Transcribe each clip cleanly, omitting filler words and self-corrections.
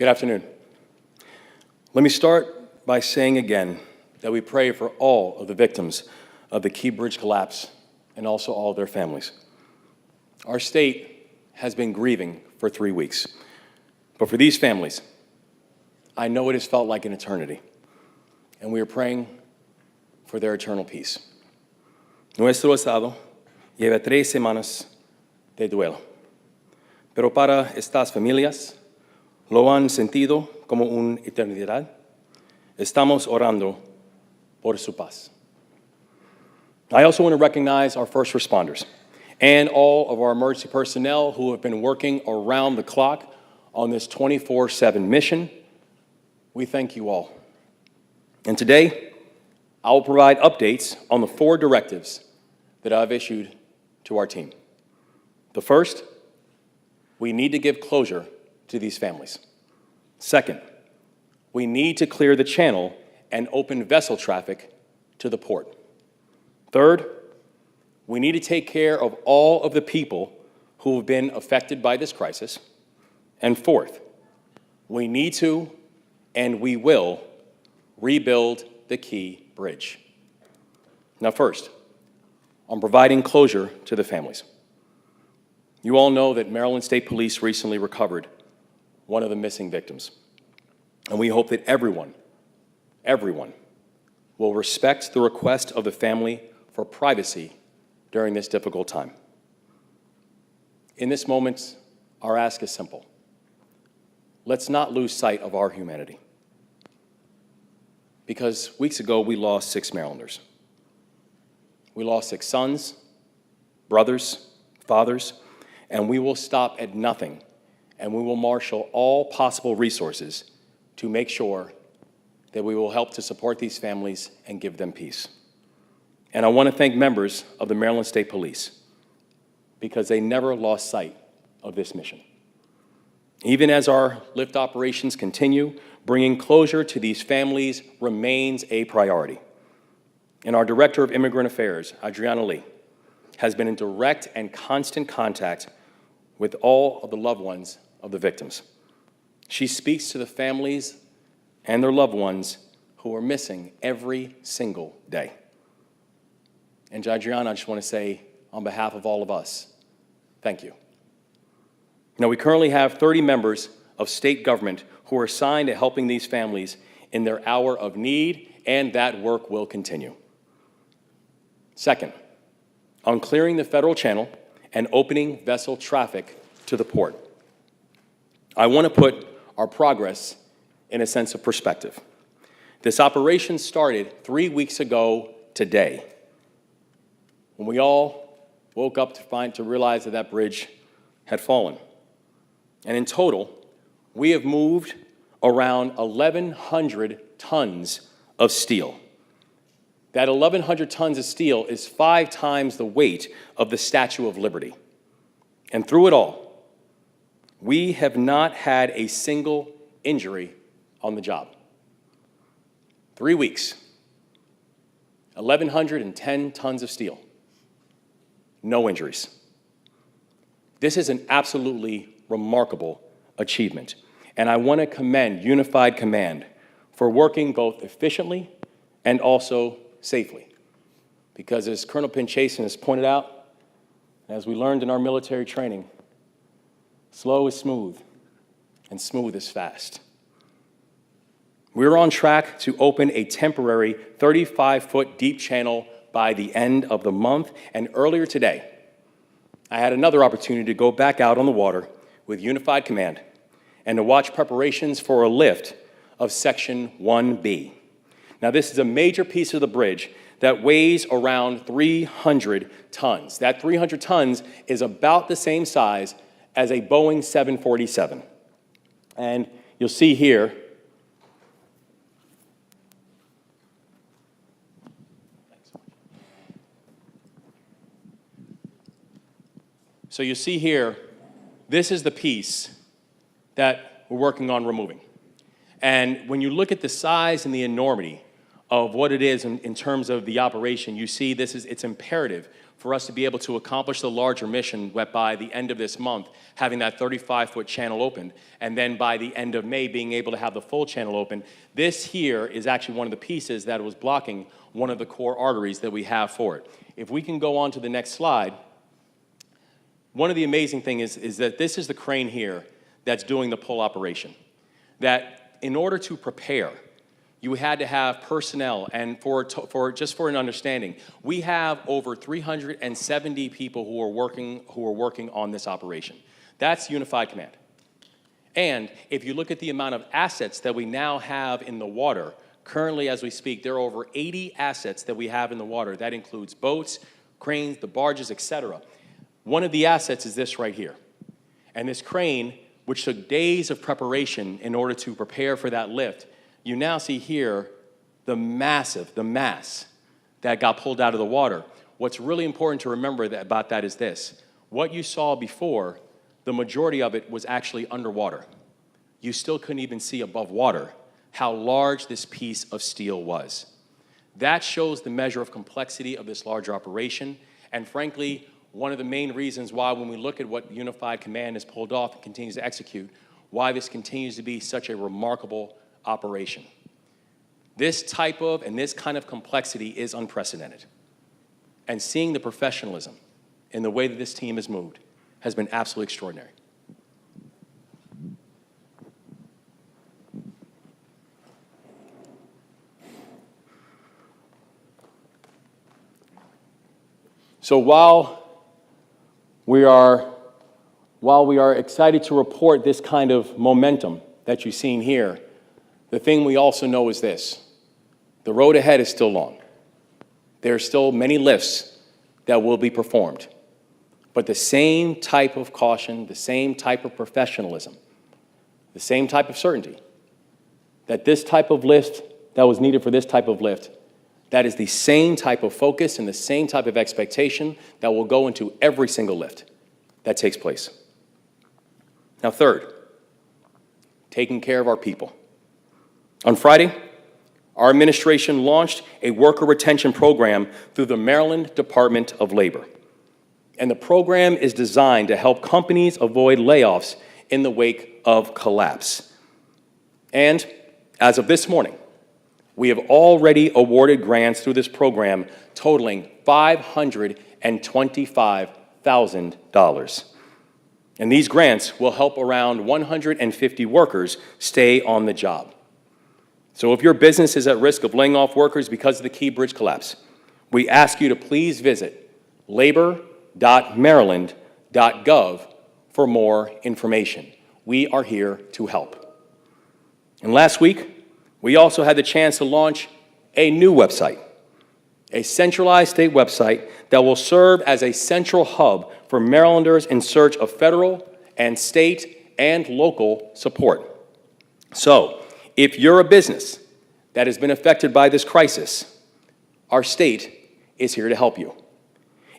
Good afternoon. Let me start by saying again that we pray for all of the victims of the Key Bridge collapse and also all of their families. Our state has been grieving for 3 weeks, but for these families, I know it has felt like an eternity, and we are praying for their eternal peace. Nuestro estado lleva 3 semanas de duelo, pero para estas familias lo han sentido como una eternidad. Estamos orando por su paz. I also want to recognize our first responders and all of our emergency personnel who have been working around the clock on this 24/7 mission. We thank you all. And today, I will provide updates on the 4 directives that I've issued to our team. The first, we need to give closure to these families. Second, we need to clear the channel and open vessel traffic to the port. Third, we need to take care of all of the people who have been affected by this crisis. And fourth, we need to and we will rebuild the Key Bridge. Now first, on providing closure to the families. You all know that Maryland State Police recently recovered one of the missing victims. And we hope that everyone will respect the request of the family for privacy during this difficult time. In this moment, our ask is simple. Let's not lose sight of our humanity. Because weeks ago, we lost 6 Marylanders. We lost 6 sons, brothers, fathers, and we will stop at nothing, and we will marshal all possible resources to make sure that we will help to support these families and give them peace. And I want to thank members of the Maryland State Police because they never lost sight of this mission. Even as our lift operations continue, bringing closure to these families remains a priority. And our Director of Immigrant Affairs, Adriana Lee, has been in direct and constant contact with all of the loved ones of the victims. She speaks to the families and their loved ones who are missing every single day. And Adriana, I just want to say, on behalf of all of us, thank you. Now, we currently have 30 members of state government who are assigned to helping these families in their hour of need, and that work will continue. Second, on clearing the federal channel and opening vessel traffic to the port. I want to put our progress in a sense of perspective. This operation started 3 weeks ago today, when we all woke up to realize that that bridge had fallen. And in total, we have moved around 1,100 tons of steel. That 1,100 tons of steel is 5 times the weight of the Statue of Liberty. And through it all, we have not had a single injury on the job. 3 weeks, 1,110 tons of steel, no injuries. This is an absolutely remarkable achievement. And I want to commend Unified Command for working both efficiently and also safely. Because as Colonel Pinchason has pointed out, as we learned in our military training, slow is smooth, and smooth is fast. We're on track to open a temporary 35-foot deep channel by the end of the month, and earlier today, I had another opportunity to go back out on the water with Unified Command and to watch preparations for a lift of Section 1B. Now, this is a major piece of the bridge that weighs around 300 tons. That 300 tons is about the same size as a Boeing 747. And you'll see here, so you see here, this is the piece that we're working on removing. And when you look at the size and the enormity of what it is in terms of the operation, you see it's imperative for us to be able to accomplish the larger mission by the end of this month, having that 35-foot channel open, and then by the end of May, being able to have the full channel open. This here is actually one of the pieces that was blocking one of the core arteries that we have for it. If we can go on to the next slide, one of the amazing things is that this is the crane here that's doing the pull operation. That in order to prepare, you had to have personnel, and just for an understanding, we have over 370 people who are working on this operation. That's Unified Command. And if you look at the amount of assets that we now have in the water, currently as we speak, there are over 80 assets that we have in the water. That includes boats, cranes, the barges, etc. One of the assets is this right here. And this crane, which took days of preparation in order to prepare for that lift, you now see here the mass that got pulled out of the water. What's really important to remember about that is this. What you saw before, the majority of it was actually underwater. You still couldn't even see above water how large this piece of steel was. That shows the measure of complexity of this larger operation, and frankly, one of the main reasons why when we look at what Unified Command has pulled off and continues to execute, why this continues to be such a remarkable operation. This type of and this kind of complexity is unprecedented. And seeing the professionalism in the way that this team has moved has been absolutely extraordinary. So while we are excited to report this kind of momentum that you've seen here, the thing we also know is this: the road ahead is still long. There are still many lifts that will be performed. But the same type of caution, the same type of professionalism, the same type of certainty that this type of lift, that was needed for this type of lift, that is the same type of focus and the same type of expectation that will go into every single lift that takes place. Now, third, taking care of our people. On Friday, our administration launched a worker retention program through the Maryland Department of Labor. And the program is designed to help companies avoid layoffs in the wake of collapse. And as of this morning, we have already awarded grants through this program totaling $525,000. And these grants will help around 150 workers stay on the job. So if your business is at risk of laying off workers because of the Key Bridge collapse, we ask you to please visit labor.maryland.gov for more information. We are here to help. And last week, we also had the chance to launch a new website, a centralized state website that will serve as a central hub for Marylanders in search of federal and state and local support. So, if you're a business that has been affected by this crisis, our state is here to help you.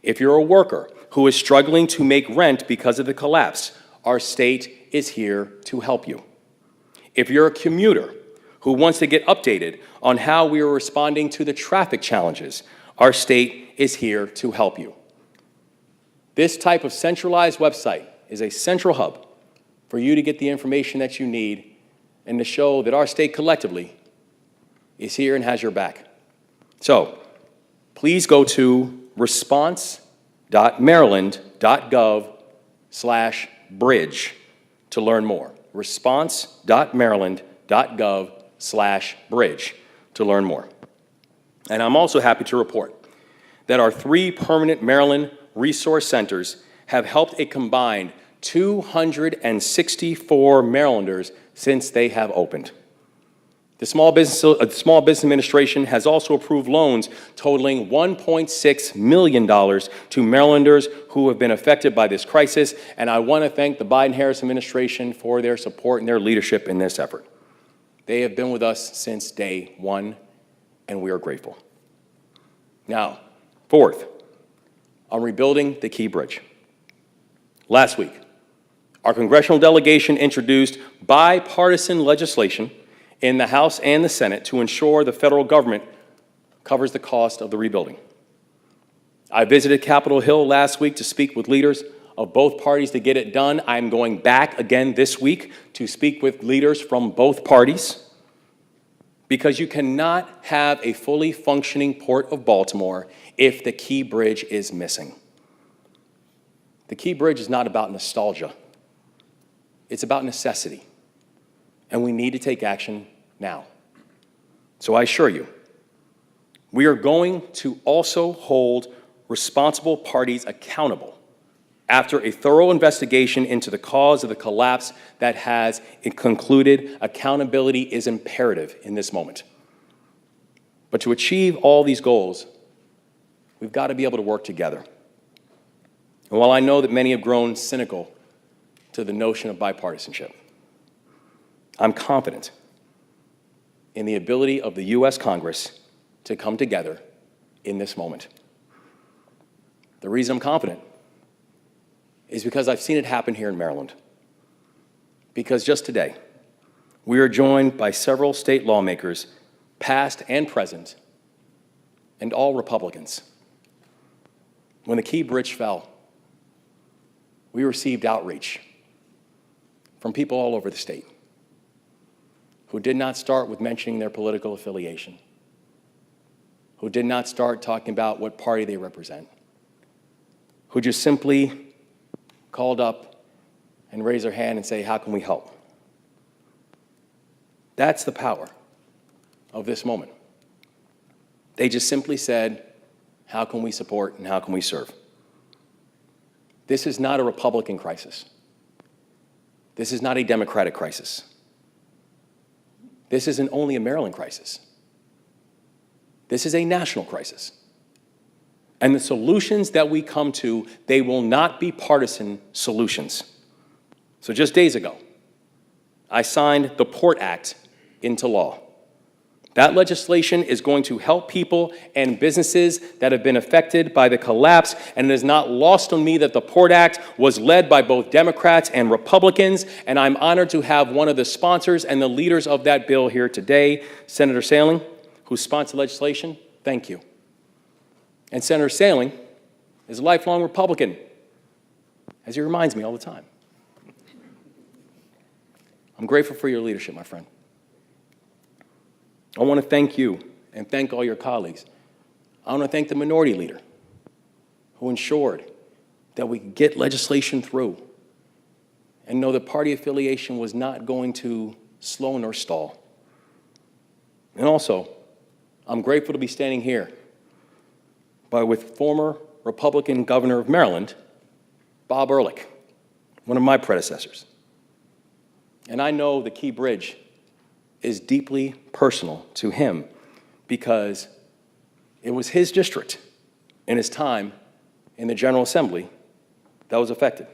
If you're a worker who is struggling to make rent because of the collapse, our state is here to help you. If you're a commuter who wants to get updated on how we are responding to the traffic challenges, our state is here to help you. This type of centralized website is a central hub for you to get the information that you need and to show that our state collectively is here and has your back. So, please go to response.maryland.gov/bridge to learn more. Response.maryland.gov/bridge to learn more. And I'm also happy to report that our 3 permanent Maryland resource centers have helped a combined 264 Marylanders since they have opened. The Small Business Administration has also approved loans totaling $1.6 million to Marylanders who have been affected by this crisis, and I want to thank the Biden-Harris administration for their support and their leadership in this effort. They have been with us since day one, and we are grateful. Now, fourth, on rebuilding the Key Bridge. Last week, our congressional delegation introduced bipartisan legislation in the House and the Senate to ensure the federal government covers the cost of the rebuilding. I visited Capitol Hill last week to speak with leaders of both parties to get it done. I'm going back again this week to speak with leaders from both parties, because you cannot have a fully functioning Port of Baltimore if the Key Bridge is missing. The Key Bridge is not about nostalgia. It's about necessity, and we need to take action now. So I assure you, we are going to also hold responsible parties accountable after a thorough investigation into the cause of the collapse that has concluded. Accountability is imperative in this moment. But to achieve all these goals, we've got to be able to work together. And while I know that many have grown cynical to the notion of bipartisanship, I'm confident in the ability of the U.S. Congress to come together in this moment. The reason I'm confident is because I've seen it happen here in Maryland. Because just today, we are joined by several state lawmakers, past and present, and all Republicans. When the Key Bridge fell, we received outreach from people all over the state who did not start with mentioning their political affiliation, who did not start talking about what party they represent, who just simply called up and raised their hand and say, how can we help? That's the power of this moment. They just simply said, how can we support and how can we serve? This is not a Republican crisis. This is not a Democratic crisis. This isn't only a Maryland crisis. This is a national crisis. And the solutions that we come to, they will not be partisan solutions. So just days ago, I signed the Port Act into law. That legislation is going to help people and businesses that have been affected by the collapse, and it is not lost on me that the Port Act was led by both Democrats and Republicans, and I'm honored to have one of the sponsors and the leaders of that bill here today, Senator Sailing, who sponsored legislation. Thank you. And Senator Sailing is a lifelong Republican, as he reminds me all the time. I'm grateful for your leadership, my friend. I want to thank you and thank all your colleagues. I want to thank the minority leader who ensured that we could get legislation through and know that party affiliation was not going to slow nor stall. And also, I'm grateful to be standing here with former Republican governor of Maryland, Bob Ehrlich, one of my predecessors. And I know the Key Bridge is deeply personal to him because it was his district in his time in the General Assembly that was affected.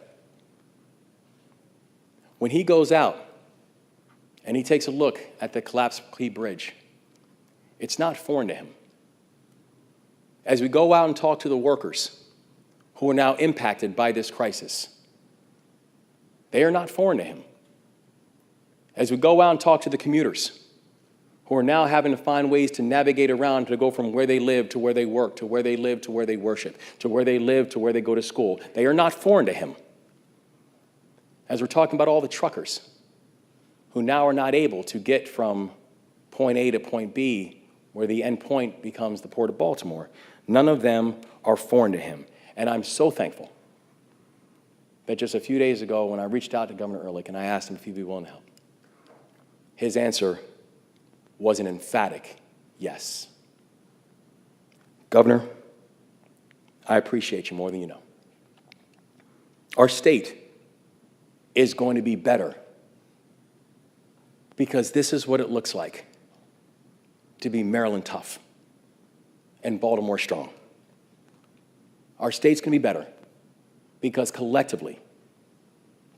When he goes out and he takes a look at the collapsed Key Bridge, it's not foreign to him. As we go out and talk to the workers who are now impacted by this crisis, they are not foreign to him. As we go out and talk to the commuters who are now having to find ways to navigate around to go from where they live to where they work, to where they live to where they worship, to where they live to where they go to school, they are not foreign to him. As we're talking about all the truckers who now are not able to get from point A to point B, where the end point becomes the Port of Baltimore, none of them are foreign to him. And I'm so thankful that just a few days ago when I reached out to Governor Ehrlich and I asked him if he'd be willing to help, his answer was an emphatic yes. Governor, I appreciate you more than you know. Our state is going to be better because this is what it looks like to be Maryland tough and Baltimore strong. Our state's going to be better because collectively,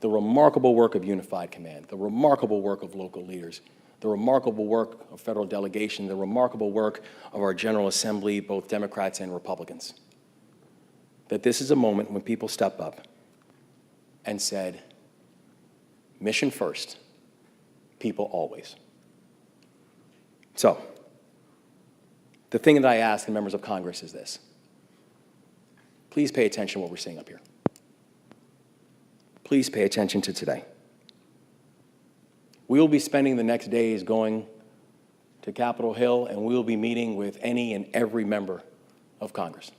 the remarkable work of Unified Command, the remarkable work of local leaders, the remarkable work of federal delegation, the remarkable work of our General Assembly, both Democrats and Republicans, that this is a moment when people step up and said, mission first, people always. So, the thing that I ask the members of Congress is this. Please pay attention to what we're seeing up here. Please pay attention to today. We will be spending the next days going to Capitol Hill, and we will be meeting with any and every member of Congress,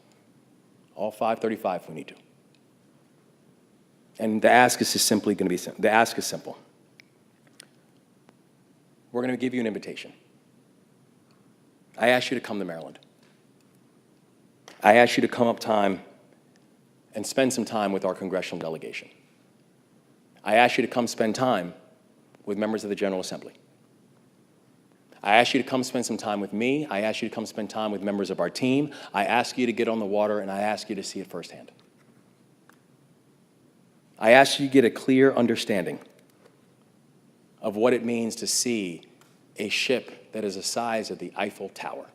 all 535 if we need to. And the ask is just simply going to be, the ask is simple. We're going to give you an invitation. I ask you to come to Maryland. I ask you to come up time and spend some time with our congressional delegation. I ask you to come spend time with members of the General Assembly. I ask you to come spend some time with me. I ask you to come spend time with members of our team. I ask you to get on the water, and I ask you to see it firsthand. I ask you to get a clear understanding of what it means to see a ship that is the size of the Eiffel Tower,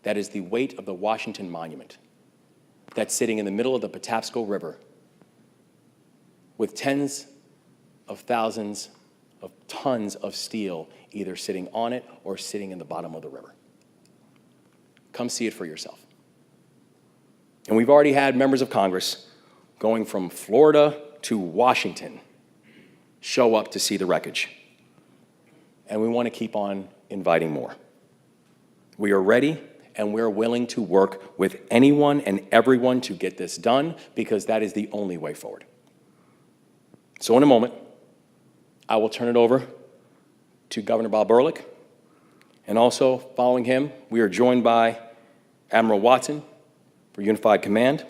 that is the weight of the Washington Monument, that's sitting in the middle of the Patapsco River with tens of thousands of tons of steel either sitting on it or sitting in the bottom of the river. Come see it for yourself. And we've already had members of Congress going from Florida to Washington show up to see the wreckage. And we want to keep on inviting more. We are ready and we're willing to work with anyone and everyone to get this done because that is the only way forward. So in a moment, I will turn it over to Governor Bob Ehrlich. And also following him, we are joined by Admiral Watson for Unified Command,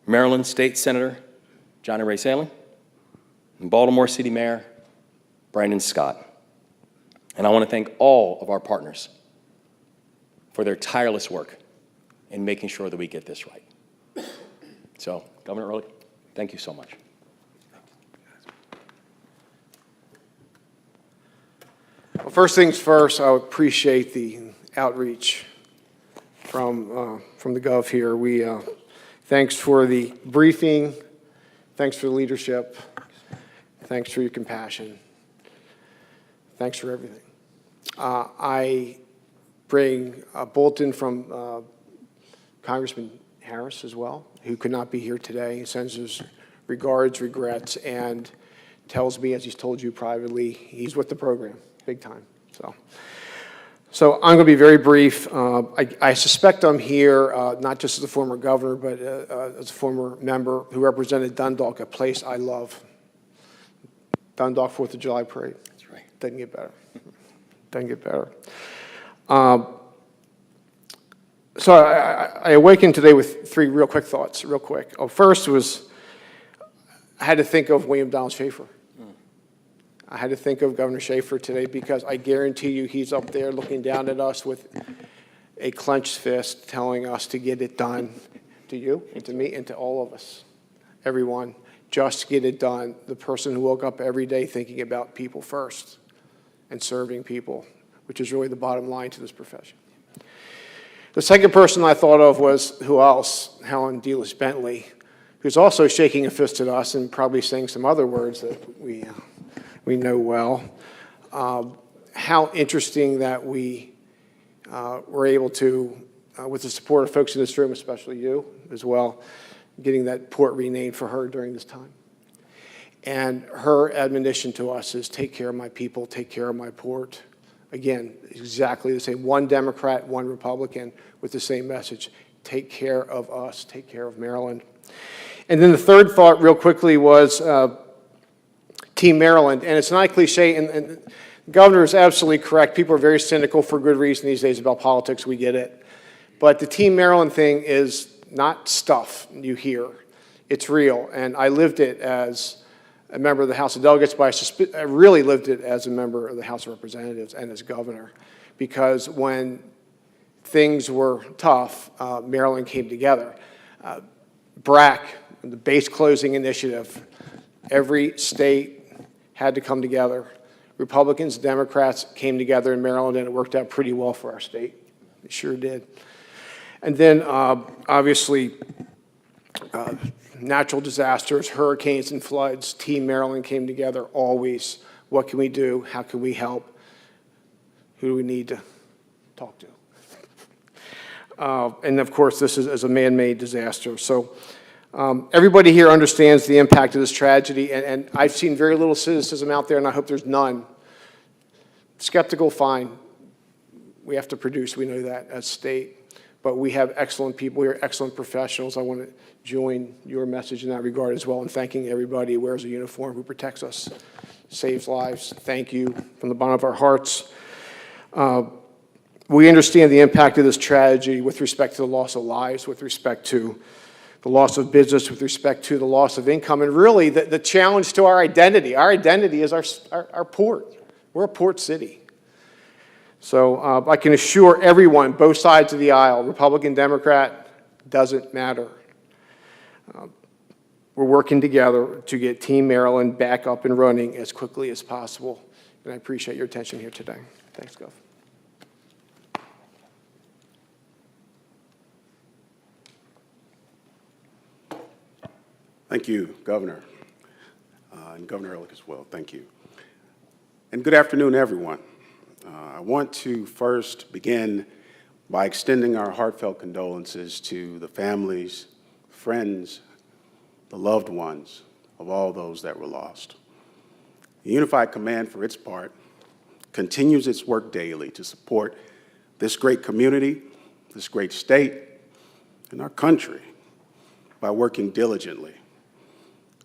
Maryland State Senator Johnny Ray Salem, and Baltimore City Mayor Brandon Scott. And I want to thank all of our partners for their tireless work in making sure that we get this right. So, Governor Ehrlich, thank you so much. Well, first things first, I appreciate the outreach from the Gov here. Thanks for the briefing. Thanks for the leadership. Thanks for your compassion. Thanks for everything. I bring a bulletin from Congressman Harris as well, who could not be here today. He sends his regards, regrets, and tells me, as he's told you privately, he's with the program, big time. So I'm going to be very brief. I suspect I'm here not just as a former governor, but as a former member who represented Dundalk, a place I love. Dundalk 4th of July Parade. That's right. Doesn't get better. Doesn't get better. So I awakened today with three real quick thoughts, real quick. First was I had to think of William Donald Schaefer. I had to think of Governor Schaefer today because I guarantee you he's up there looking down at us with a clenched fist telling us to get it done, to you and to me and to all of us, everyone, just get it done. The person who woke up every day thinking about people first and serving people, which is really the bottom line to this profession. The second person I thought of was, who else? Helen Delis Bentley, who's also shaking a fist at us and probably saying some other words that we know well. How interesting that we were able to, with the support of folks in this room, especially you as well, getting that port renamed for her during this time. And her admonition to us is take care of my people, take care of my port. Again, exactly the same. One Democrat, one Republican with the same message. Take care of us, take care of Maryland. And then the third thought real quickly was Team Maryland. And it's not a cliche, and the governor is absolutely correct. People are very cynical for good reason these days about politics. We get it. But the Team Maryland thing is not stuff you hear. It's real. And I lived it as a member of the House of Delegates, but I really lived it as a member of the House of Representatives and as governor. Because when things were tough, Maryland came together. BRAC, the base closing initiative, every state had to come together. Republicans, Democrats came together in Maryland, and it worked out pretty well for our state. It sure did. And then, obviously, natural disasters, hurricanes and floods, Team Maryland came together always. What can we do? How can we help? Who do we need to talk to? And of course, this is a man-made disaster. So everybody here understands the impact of this tragedy, and I've seen very little cynicism out there, and I hope there's none. Skeptical, fine. We have to produce, we know that as state. But we have excellent people here, excellent professionals. I want to join your message in that regard as well, and thanking everybody who wears a uniform, who protects us, saves lives. Thank you from the bottom of our hearts. We understand the impact of this tragedy with respect to the loss of lives, with respect to the loss of business, with respect to the loss of income, and really the challenge to our identity. Our identity is our port. We're a port city. So I can assure everyone, both sides of the aisle, Republican, Democrat, doesn't matter. We're working together to get Team Maryland back up and running as quickly as possible. And I appreciate your attention here today. Thanks, Gov. Thank you, Governor, and Governor Ehrlich as well. Thank you. And good afternoon, everyone. I want to first begin by extending our heartfelt condolences to the families, friends, the loved ones of all those that were lost. The Unified Command, for its part, continues its work daily to support this great community, this great state, and our country by working diligently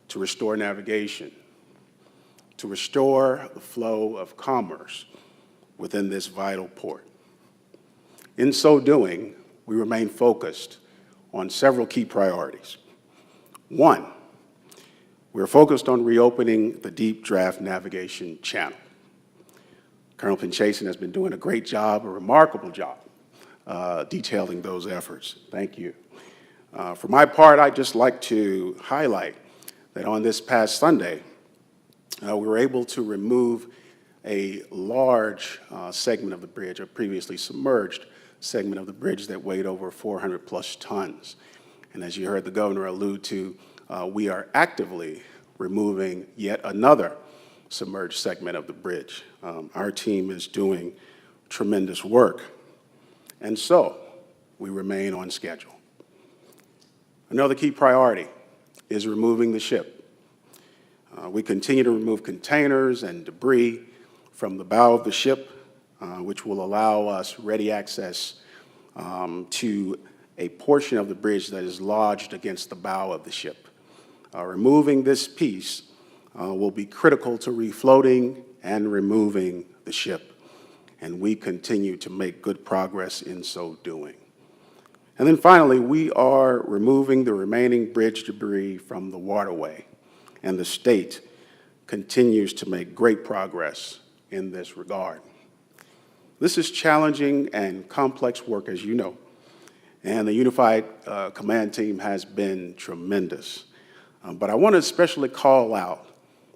to restore navigation, to restore the flow of commerce within this vital port. In so doing, we remain focused on several key priorities. One, we're focused on reopening the deep draft navigation channel. Colonel Pinchason has been doing a great job, a remarkable job, detailing those efforts. Thank you. For my part, I'd just like to highlight that on this past Sunday, we were able to remove a large segment of the bridge, a previously submerged segment of the bridge that weighed over 400 plus tons. And as you heard the governor allude to, we are actively removing yet another submerged segment of the bridge. Our team is doing tremendous work, and so we remain on schedule. Another key priority is removing the ship. We continue to remove containers and debris from the bow of the ship, which will allow us ready access to a portion of the bridge that is lodged against the bow of the ship. Removing this piece will be critical to refloating and removing the ship, and we continue to make good progress in so doing. And then finally, we are removing the remaining bridge debris from the waterway, and the state continues to make great progress in this regard. This is challenging and complex work, as you know, and the Unified Command team has been tremendous. But I want to especially call out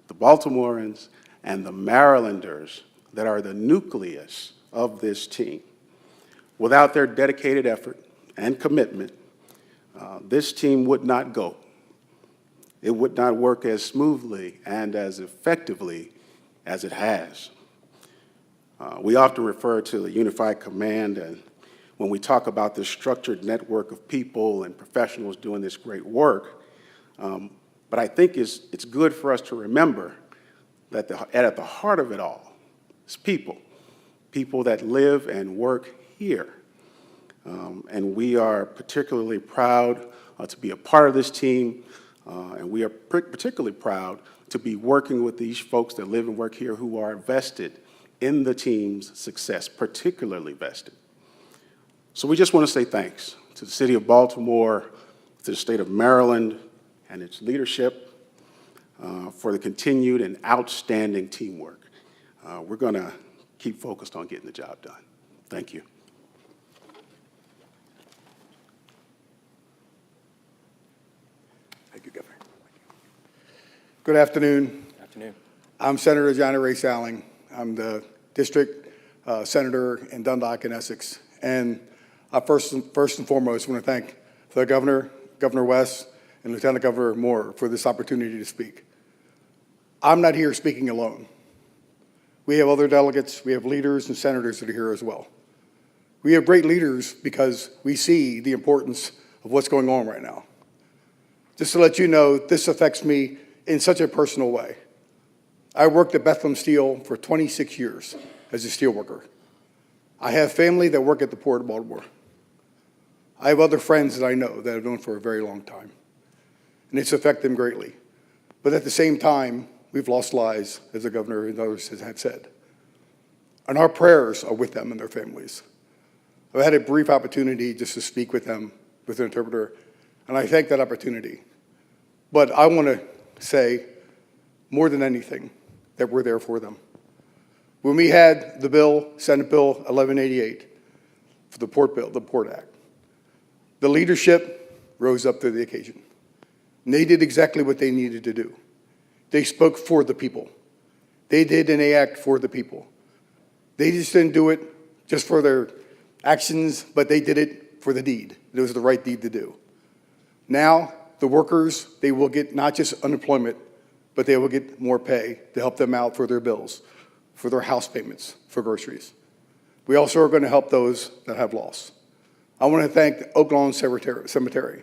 the Baltimoreans and the Marylanders that are the nucleus of this team. Without their dedicated effort and commitment, this team would not go. It would not work as smoothly and as effectively as it has. We often refer to the Unified Command, and when we talk about this structured network of people and professionals doing this great work, but I think it's good for us to remember that at the heart of it all is people that live and work here. And we are particularly proud to be a part of this team, and we are particularly proud to be working with these folks that live and work here who are vested in the team's success, particularly vested. So we just want to say thanks to the city of Baltimore, to the state of Maryland, and its leadership for the continued and outstanding teamwork. We're going to keep focused on getting the job done. Thank you. Thank you, Governor. Good afternoon. Afternoon. I'm Senator Johnny Ray Salling. I'm the district senator in Dundalk and Essex. And I first and foremost want to thank the governor, Governor Wes, and Lieutenant Governor Moore for this opportunity to speak. I'm not here speaking alone. We have other delegates, we have leaders and senators that are here as well. We have great leaders because we see the importance of what's going on right now. Just to let you know, this affects me in such a personal way. I worked at Bethlehem Steel for 26 years as a steel worker. I have family that work at the Port of Baltimore. I have other friends that I know that I've known for a very long time, and it's affected them greatly. But at the same time, we've lost lives, as the governor and others have said. And our prayers are with them and their families. I've had a brief opportunity just to speak with them with an interpreter, and I thank that opportunity. But I want to say, more than anything, that we're there for them. When we had the bill, Senate Bill 1188, for the Port Bill, the Port Act, the leadership rose up to the occasion. And they did exactly what they needed to do. They spoke for the people. They did and they act for the people. They just didn't do it just for their actions, but they did it for the deed. It was the right deed to do. Now, the workers, they will get not just unemployment, but they will get more pay to help them out for their bills, for their house payments, for groceries. We also are going to help those that have lost. I want to thank the Oak Lawn Cemetery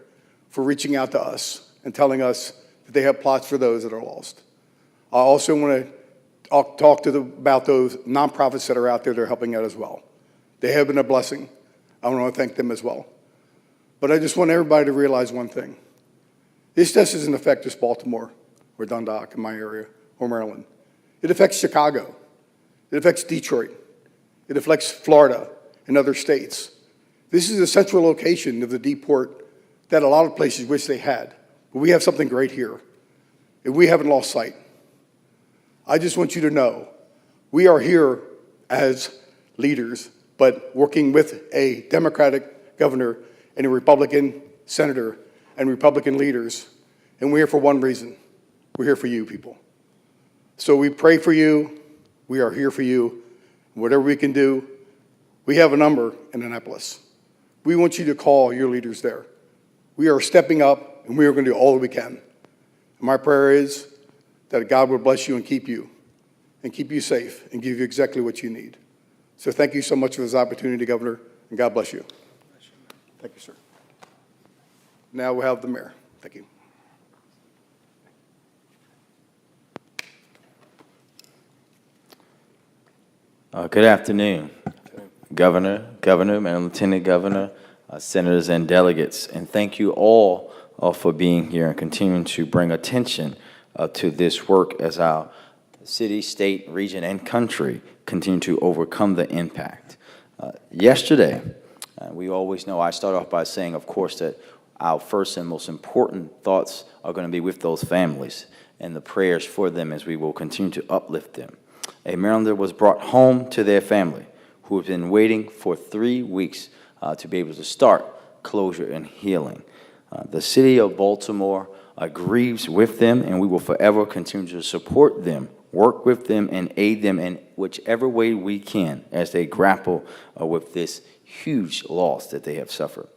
for reaching out to us and telling us that they have plots for those that are lost. I also want to talk about those nonprofits that are out there that are helping out as well. They have been a blessing. I want to thank them as well. But I just want everybody to realize one thing. This just doesn't affect just Baltimore or Dundalk in my area or Maryland. It affects Chicago. It affects Detroit. It affects Florida and other states. This is a central location of the deep port that a lot of places wish they had. But we have something great here, and we haven't lost sight. I just want you to know, we are here as leaders, but working with a Democratic governor and a Republican senator and Republican leaders, and we're here for one reason. We're here for you, people. So we pray for you. We are here for you. Whatever we can do, we have a number in Annapolis. We want you to call your leaders there. We are stepping up, and we are going to do all that we can. And my prayer is that God will bless you and keep you safe, and give you exactly what you need. So thank you so much for this opportunity, Governor, and God bless you. Thank you, sir. Now we'll have the mayor. Thank you. Good afternoon, Governor, and Lieutenant Governor, senators and delegates, and thank you all for being here and continuing to bring attention to this work as our city, state, region, and country continue to overcome the impact. Yesterday, we always know, I start off by saying, of course, that our first and most important thoughts are going to be with those families and the prayers for them as we will continue to uplift them. A Marylander was brought home to their family who have been waiting for 3 weeks to be able to start closure and healing. The city of Baltimore grieves with them, and we will forever continue to support them, work with them, and aid them in whichever way we can as they grapple with this huge loss that they have suffered.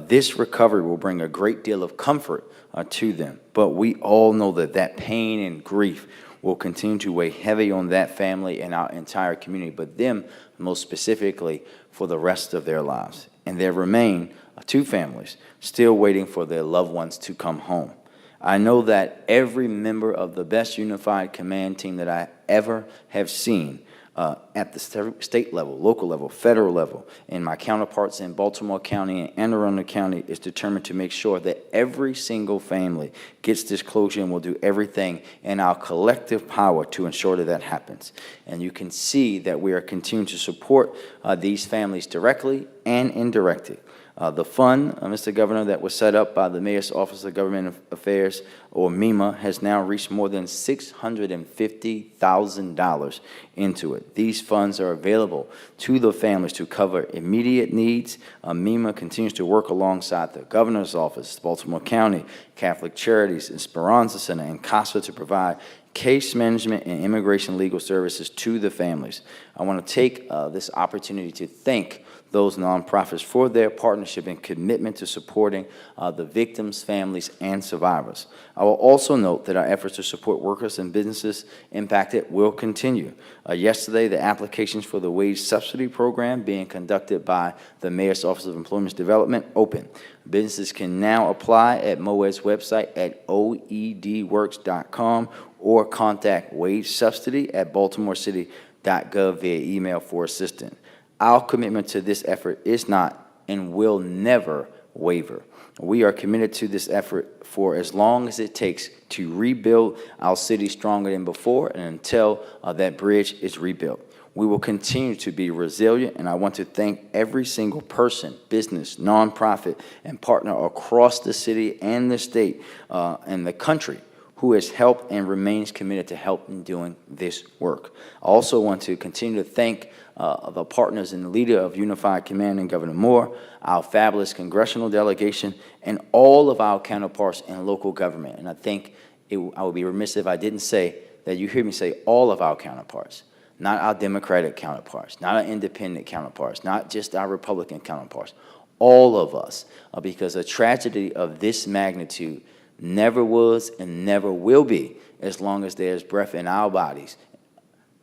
This recovery will bring a great deal of comfort to them, but we all know that that pain and grief will continue to weigh heavy on that family and our entire community, but them most specifically for the rest of their lives. And there remain 2 families still waiting for their loved ones to come home. I know that every member of the best unified command team that I ever have seen at the state level, local level, federal level, and my counterparts in Baltimore County and Anne Arundel County is determined to make sure that every single family gets this closure, and will do everything in our collective power to ensure that that happens. And you can see that we are continuing to support these families directly and indirectly. The fund, Mr. Governor, that was set up by the Mayor's Office of Government Affairs, or MEMA, has now reached more than $650,000 into it. These funds are available to the families to cover immediate needs. MEMA continues to work alongside the Governor's Office, Baltimore County, Catholic Charities, Esperanza Center, and CASA to provide case management and immigration legal services to the families. I want to take this opportunity to thank those nonprofits for their partnership and commitment to supporting the victims, families, and survivors. I will also note that our efforts to support workers and businesses impacted will continue. Yesterday, the applications for the wage subsidy program being conducted by the Mayor's Office of Employment Development opened. Businesses can now apply at MOED's website at oedworks.com or contact wage subsidy at baltimorecity.gov via email for assistance. Our commitment to this effort is not and will never waver. We are committed to this effort for as long as it takes to rebuild our city stronger than before and until that bridge is rebuilt. We will continue to be resilient, and I want to thank every single person, business, nonprofit, and partner across the city and the state and the country who has helped and remains committed to help in doing this work. I also want to continue to thank the partners and the leader of Unified Command and Governor Moore, our fabulous congressional delegation, and all of our counterparts in local government. And I think I would be remiss if I didn't say that you hear me say all of our counterparts, not our Democratic counterparts, not our independent counterparts, not just our Republican counterparts, all of us, because a tragedy of this magnitude never was and never will be, as long as there's breath in our bodies,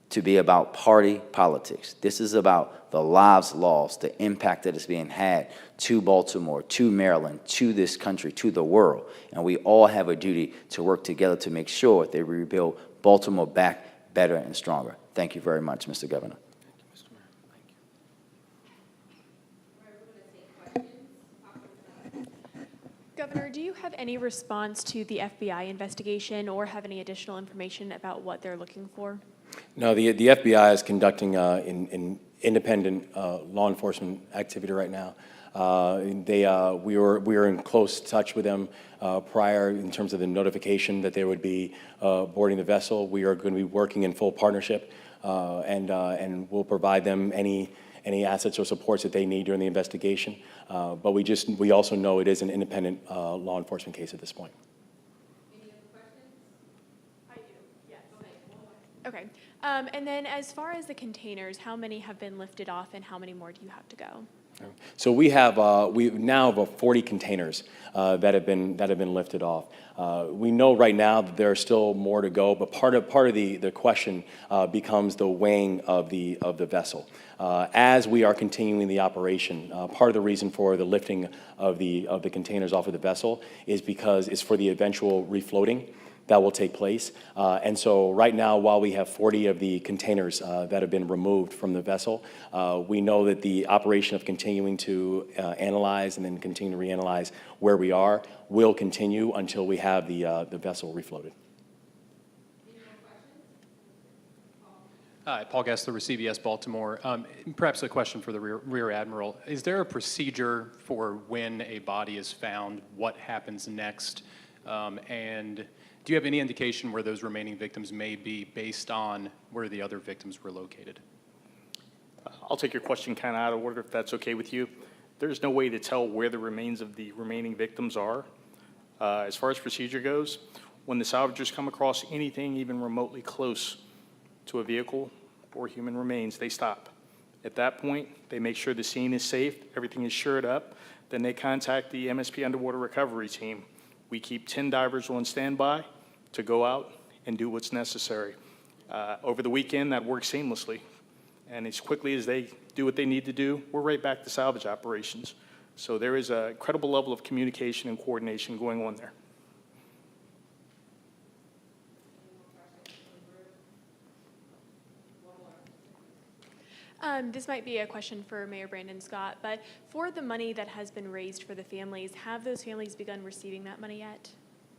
to be about party politics. This is about the lives lost, the impact that is being had to Baltimore, to Maryland, to this country, to the world. And we all have a duty to work together to make sure that we rebuild Baltimore back better and stronger. Thank you very much, Mr. Governor. Governor, do you have any response to the FBI investigation or have any additional information about what they're looking for? No, the FBI is conducting in independent law enforcement activity right now. We were in close touch with them prior in terms of the notification that they would be boarding the vessel. We are going to be working in full partnership, and we'll provide them any assets or supports that they need during the investigation. But we also know it is an independent law enforcement case at this point. Any other questions? I do, yes. Okay. And then as far as the containers, how many have been lifted off and how many more do you have to go? So we now have 40 containers that have been lifted off. We know right now that there are still more to go, but part of the question becomes the weighing of the vessel. As we are continuing the operation, part of the reason for the lifting of the containers off of the vessel is because it's for the eventual refloating that will take place. And so right now, while we have 40 of the containers that have been removed from the vessel, we know that the operation of continuing to analyze and then continue to reanalyze where we are will continue until we have the vessel refloated. Hi, Paul Gessler with CBS Baltimore. Perhaps a question for the Rear Admiral. Is there a procedure for when a body is found? What happens next? And do you have any indication where those remaining victims may be based on where the other victims were located? I'll take your question kind of out of order if that's okay with you. There's no way to tell where the remains of the remaining victims are. As far as procedure goes, when the salvagers come across anything even remotely close to a vehicle or human remains, they stop. At that point, they make sure the scene is safe, everything is shored up, then they contact the MSP Underwater Recovery Team. We keep 10 divers on standby to go out and do what's necessary. Over the weekend, that works seamlessly. And as quickly as they do what they need to do, we're right back to salvage operations. So there is a credible level of communication and coordination going on there. This might be a question for Mayor Brandon Scott, but for the money that has been raised for the families, have those families begun receiving that money yet?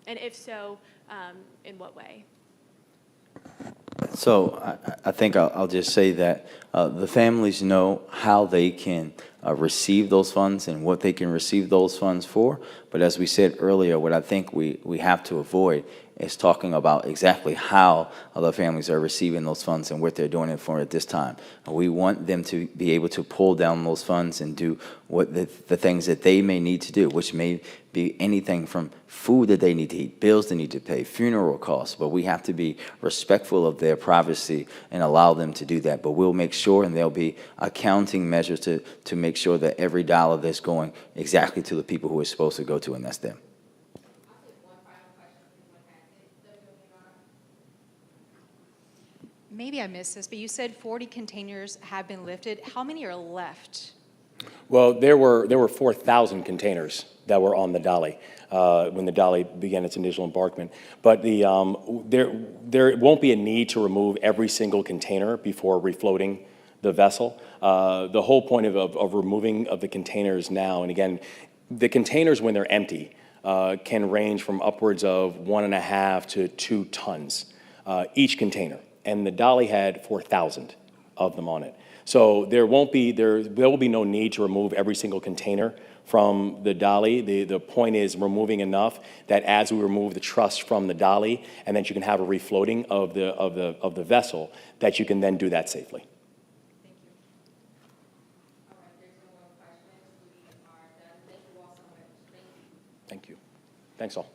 And if so, in what way? So I think I'll just say that the families know how they can receive those funds and what they can receive those funds for. But as we said earlier, what I think we have to avoid is talking about exactly how other families are receiving those funds and what they're doing it for at this time. We want them to be able to pull down those funds and do what the things that they may need to do, which may be anything from food that they need to eat, bills they need to pay, funeral costs. But we have to be respectful of their privacy and allow them to do that. But we'll make sure, and there'll be accounting measures to make sure that every dollar that's going exactly to the people who it's supposed to go to, and that's them. Maybe I missed this, but you said 40 containers have been lifted. How many are left? Well, there were 4,000 containers that were on the Dolly when the Dolly began its initial embarkment. But there won't be a need to remove every single container before refloating the vessel. The whole point of removing of the containers now, and again, the containers when they're empty can range from upwards of 1.5 to 2 tons each container. And the Dolly had 4,000 of them on it. So there will be no need to remove every single container from the Dolly. The point is removing enough that as we remove the truss from the Dolly, and then you can have a refloating of the vessel, that you can then do that safely. Thank you. Thanks all.